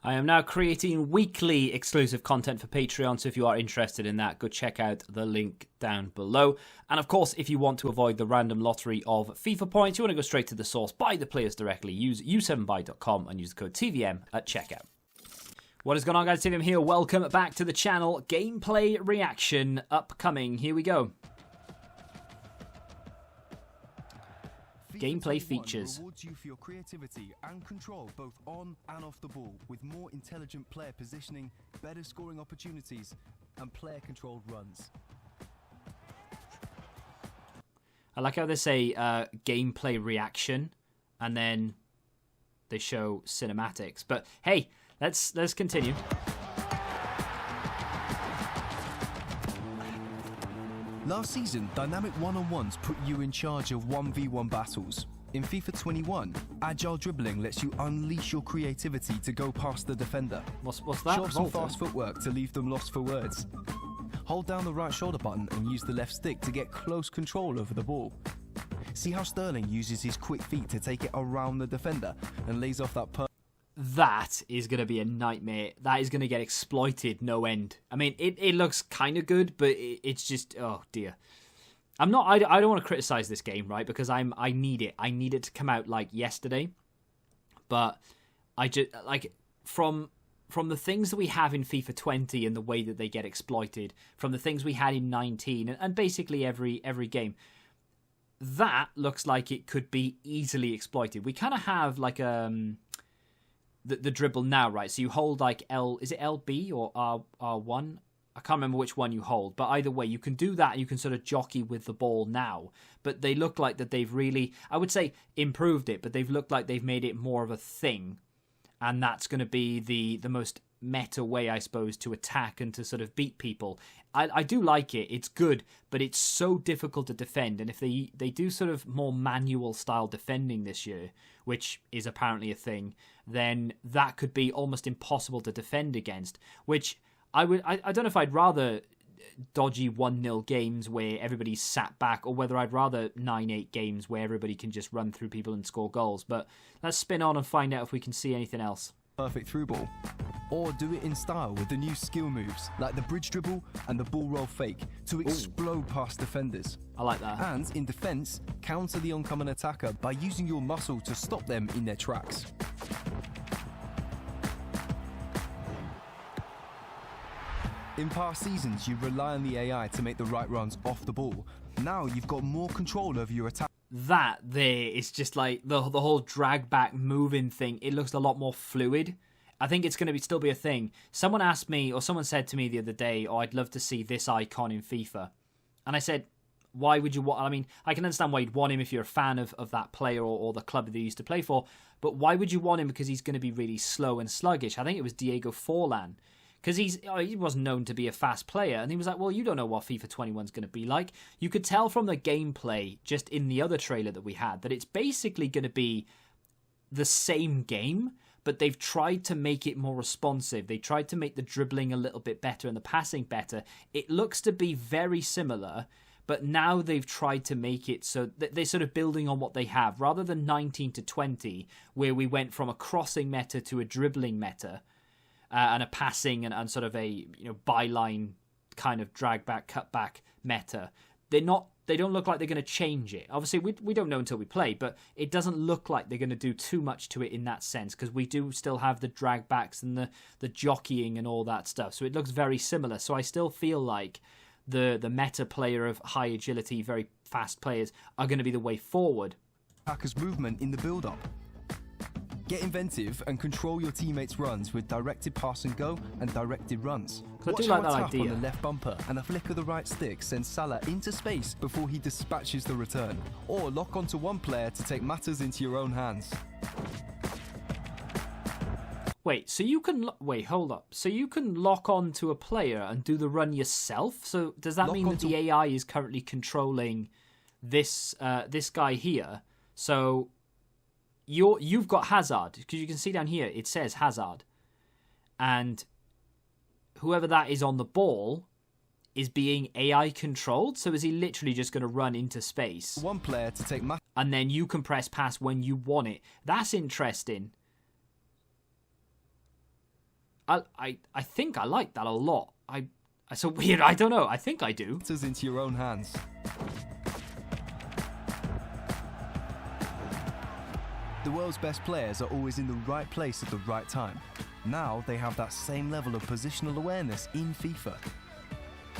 I am now creating weekly exclusive content for Patreon, so if you are interested in that, go check out the link down below. And of course, if you want to avoid the random lottery of FIFA points, you want to go straight to the source, buy the players directly, use u7buy.com and use the code TVM at checkout. What is going on, guys? TVM here. Welcome back to the channel. Gameplay reaction upcoming. Here we go. Gameplay features. Rewards you for your creativity and control both on and off the ball, with more intelligent player positioning, better scoring opportunities, and player-controlled runs. I like how they say gameplay reaction, and then they show cinematics. But hey, let's continue. Last season, dynamic one-on-ones put you in charge of 1v1 battles. In FIFA 21, Agile dribbling lets you unleash your creativity to go past the defender. What's that? Show off some fast footwork to leave them lost for words. Hold down the right shoulder button and use the left stick to get close control over the ball. See how Sterling uses his quick feet to take it around the defender and lays off that That is going to be a nightmare. That is going to get exploited no end. I mean, it looks kind of good, but it's just, oh dear. I don't want to criticize this game, right? Because I need it. I need it to come out like yesterday. But I just, like, from the things that we have in FIFA 20 and the way that they get exploited, from the things we had in 19 and basically every game, that looks like it could be easily exploited. We kind of have like the dribble now, right? So you hold like is it LB or R1? I can't remember which one you hold, but either way, you can do that and you can sort of jockey with the ball now. But they look like that they've really, I would say, improved it, but they've looked like they've made it more of a thing. And that's going to be the most meta way, I suppose, to attack and to sort of beat people. I do like it. It's good, but it's so difficult to defend. And if they do sort of more manual style defending this year, which is apparently a thing, then that could be almost impossible to defend against. Which I don't know if I'd rather dodgy 1-0 games where everybody's sat back, or whether I'd rather 9-8 games where everybody can just run through people and score goals. But let's spin on and find out if we can see anything else. perfect through ball. Or do it in style with the new skill moves, like the bridge dribble and the ball roll fake, to explode past defenders. I like that. And in defense, counter the oncoming attacker by using your muscle to stop them in their tracks. In past seasons, you rely on the AI to make the right runs off the ball. Now you've got more control over your attack. That there is just like the whole drag back moving thing. It looks a lot more fluid. I think it's going to still be a thing. Someone asked me, or someone said to me the other day, oh, I'd love to see this icon in FIFA. And I said, why would you want, I mean, I can understand why you'd want him if you're a fan of that player or the club that he used to play for, but why would you want him? Because he's going to be really slow and sluggish. I think it was Diego Forlan. Because he wasn't known to be a fast player. And he was like, well, you don't know what FIFA 21 is going to be like. You could tell from the gameplay, just in the other trailer that we had, that it's basically going to be the same game, but they've tried to make it more responsive. They tried to make the dribbling a little bit better and the passing better. It looks to be very similar, but now they've tried to make it so that they're sort of building on what they have. Rather than 19 to 20, where we went from a crossing meta to a dribbling meta, and a passing and sort of a byline kind of drag back, cut back meta. They don't look like they're going to change it. Obviously, we don't know until we play, but it doesn't look like they're going to do too much to it in that sense, because we do still have the drag backs and the jockeying and all that stuff. So it looks very similar. So I still feel like the meta player of high agility, very fast players are going to be the way forward. Attacker's movement in the build-up. Get inventive and control your teammates' runs with directed pass and go and directed runs. I do like that idea. On the left bumper and a flick of the right stick sends Salah into space before he dispatches the return. Or lock onto one player to take matters into your own hands. Wait, so you can... Wait, hold up. So you can lock on to a player and do the run yourself? So does that mean that the AI is currently controlling this this guy here? So... You've got Hazard, because you can see down here, it says Hazard. And whoever that is on the ball is being AI controlled. So is he literally just going to run into space? One player to take and then you can press pass when you want it. That's interesting. I think I like that a lot. It's so weird. I don't know. I think I do. Matters into your own hands. The world's best players are always in the right place at the right time. Now they have that same level of positional awareness in FIFA.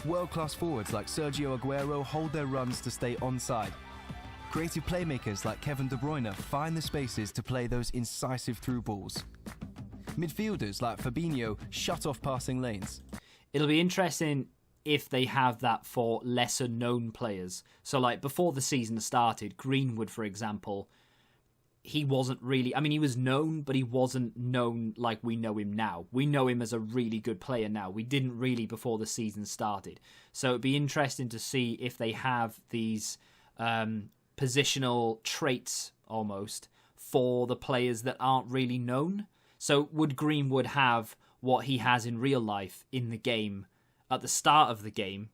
World-class forwards like Sergio Aguero hold their runs to stay onside. Creative playmakers like Kevin De Bruyne find the spaces to play those incisive through balls. Midfielders like Fabinho shut off passing lanes. It'll be interesting if they have that for lesser known players. So like before the season started, Greenwood, for example, he wasn't really, I mean, he was known, but he wasn't known like we know him now. We know him as a really good player now. We didn't really before the season started. So it'd be interesting to see if they have these positional traits almost for the players that aren't really known. So would Greenwood have what he has in real life in the game at the start of the game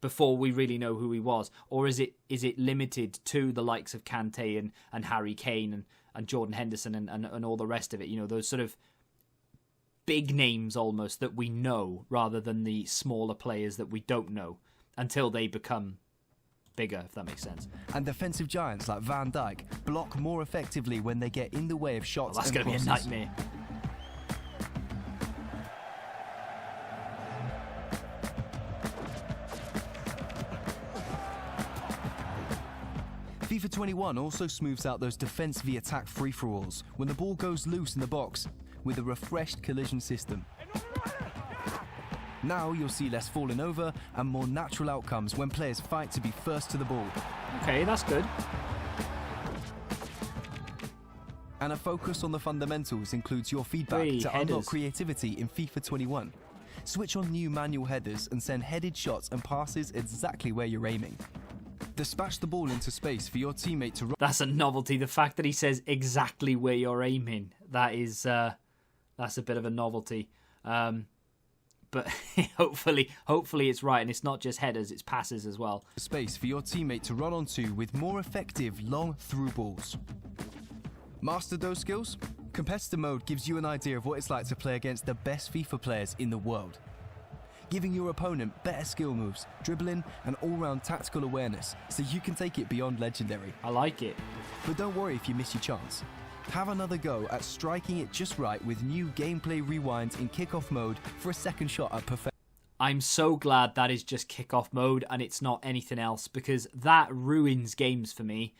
before we really know who he was? Or is it limited to the likes of Kante and Harry Kane and Jordan Henderson and all the rest of it? You know, those sort of big names almost that we know rather than the smaller players that we don't know until they become bigger, if that makes sense. And defensive giants like Van Dijk block more effectively when they get in the way of shots. Well, that's going to be a nightmare. FIFA 21 also smooths out those defense v attack free-for-alls when the ball goes loose in the box with a refreshed collision system. Now you'll see less falling over and more natural outcomes when players fight to be first to the ball. Okay, that's good. And a focus on the fundamentals includes your feedback to unlock creativity in FIFA 21. Switch on new manual headers and send headed shots and passes exactly where you're aiming. Dispatch the ball into space for your teammate to run. That's a novelty. The fact that he says exactly where you're aiming, that's a bit of a novelty. But hopefully it's right, and it's not just headers, it's passes as well. Space for your teammate to run onto with more effective long through balls. Master those skills? Competitor mode gives you an idea of what it's like to play against the best FIFA players in the world, giving your opponent better skill moves, dribbling, and all-round tactical awareness, so you can take it beyond legendary. I like it. But don't worry if you miss your chance. Have another go at striking it just right with new gameplay rewinds in kickoff mode for a second shot at perfection. I'm so glad that is just kickoff mode and it's not anything else, because that ruins games for me.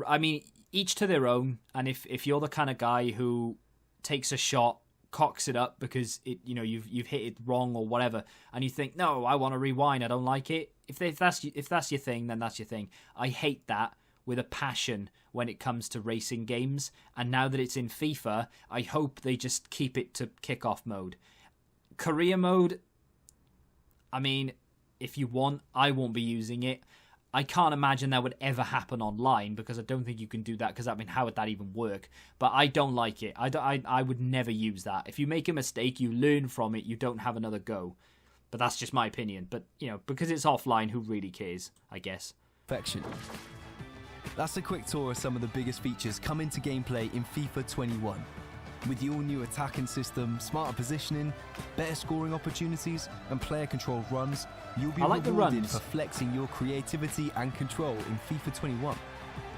I mean, each to their own, and if you're the kind of guy who takes a shot, cocks it up because you've hit it wrong or whatever, and you think, no, I want to rewind, I don't like it. If that's your thing, then that's your thing. I hate that with a passion when it comes to racing games, and now that it's in FIFA, I hope they just keep it to kickoff mode. Career mode, I mean, if you want, I won't be using it. I can't imagine that would ever happen online, because I don't think you can do that, because I mean, how would that even work? But I don't like it. I would never use that. If you make a mistake, you learn from it, you don't have another go. But that's just my opinion. But, because it's offline, who really cares, I guess. Perfection. That's a quick tour of some of the biggest features coming to gameplay in FIFA 21. With the all-new attacking system, smarter positioning, better scoring opportunities, and player-controlled runs, you'll be rewarded for flexing your creativity and control in FIFA 21.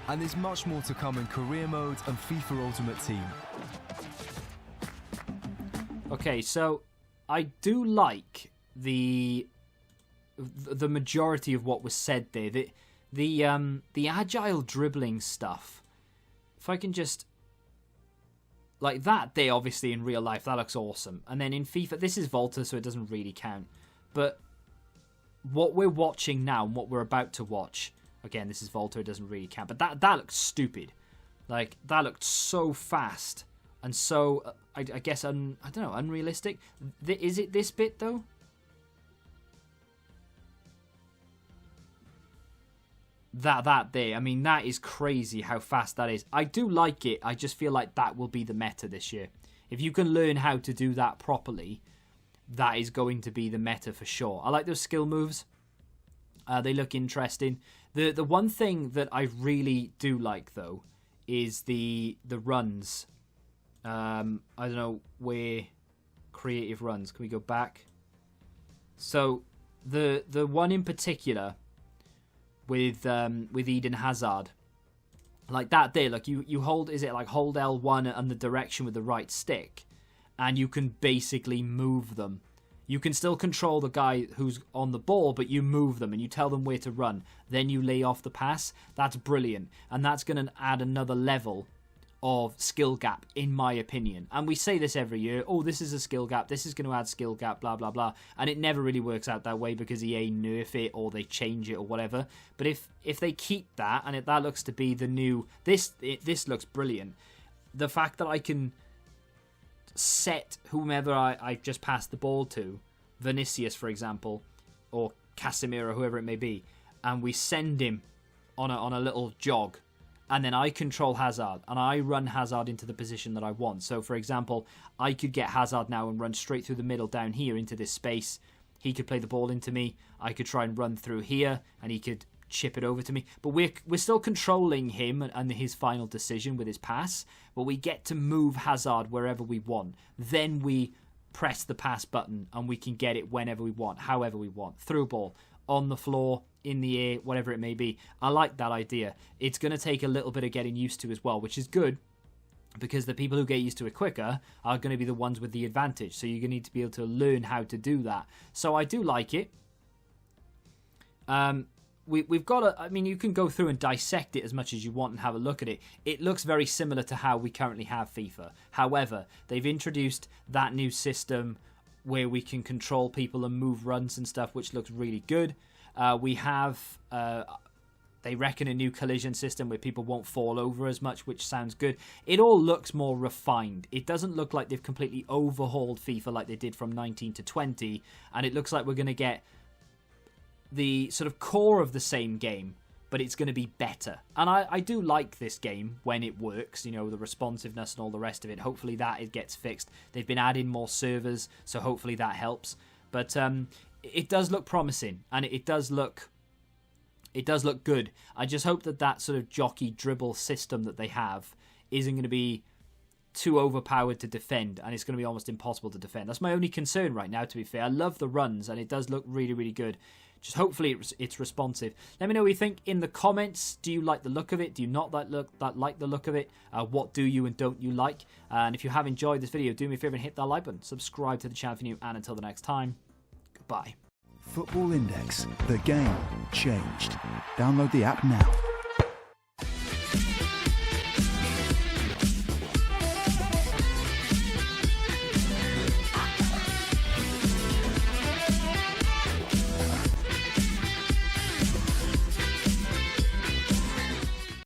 And there's much more to come in career mode and FIFA Ultimate Team. Okay, so I do like the majority of what was said there. The agile dribbling stuff. If I can just, like that there, obviously in real life, that looks awesome. And then in FIFA, this is Volta, so it doesn't really count. But what we're watching now and what we're about to watch, again, this is Volta, it doesn't really count. But that looks stupid. Like, that looked so fast and so, I guess, I don't know, unrealistic. Is it this bit, though? That there, I mean, that is crazy how fast that is. I do like it. I just feel like that will be the meta this year. If you can learn how to do that properly, that is going to be the meta for sure. I like those skill moves. They look interesting. The one thing that I really do like, though, is the runs. I don't know where creative runs. Can we go back? So the one in particular with Eden Hazard, like that there, look, you hold, is it like hold L1 and the direction with the right stick, and you can basically move them. You can still control the guy who's on the ball, but you move them and you tell them where to run. Then you lay off the pass. That's brilliant. And that's going to add another level of skill gap, in my opinion. And we say this every year. Oh, this is a skill gap. This is going to add skill gap, blah, blah, blah. And it never really works out that way because EA nerf it or they change it or whatever. But if they keep that, and that looks to be the new... This looks brilliant. The fact that I can set whomever I just passed the ball to, Vinicius, for example, or Casemiro, whoever it may be, and we send him on a little jog, and then I control Hazard, and I run Hazard into the position that I want. So, for example, I could get Hazard now and run straight through the middle down here into this space. He could play the ball into me. I could try and run through here, and he could chip it over to me. But we're still controlling him and his final decision with his pass, but we get to move Hazard wherever we want. Then we press the pass button and we can get it whenever we want, however we want. Through ball, on the floor, in the air, whatever it may be. I like that idea. It's going to take a little bit of getting used to as well, which is good, because the people who get used to it quicker are going to be the ones with the advantage. So you're going to need to be able to learn how to do that. So I do like it. We've got I mean, you can go through and dissect it as much as you want and have a look at it. It looks very similar to how we currently have FIFA. However, they've introduced that new system where we can control people and move runs and stuff, which looks really good. We have, they reckon, a new collision system where people won't fall over as much, which sounds good. It all looks more refined. It doesn't look like they've completely overhauled FIFA like they did from 19 to 20, and it looks like we're going to get the sort of core of the same game, but it's going to be better. And I do like this game when it works, you know, the responsiveness and all the rest of it. Hopefully that it gets fixed. They've been adding more servers, so hopefully that helps. But it does look promising, and it does look good. I just hope that sort of jockey dribble system that they have isn't going to be too overpowered to defend, and it's going to be almost impossible to defend. That's my only concern right now, to be fair. I love the runs, and it does look really, really good. Just hopefully it's responsive. Let me know what you think in the comments. Do you like the look of it? Do you not like the look of it? What do you and don't you like? And if you have enjoyed this video, do me a favour and hit that like button. Subscribe to the channel if you're new, and until the next time, goodbye. Football Index. The game changed. Download the app now.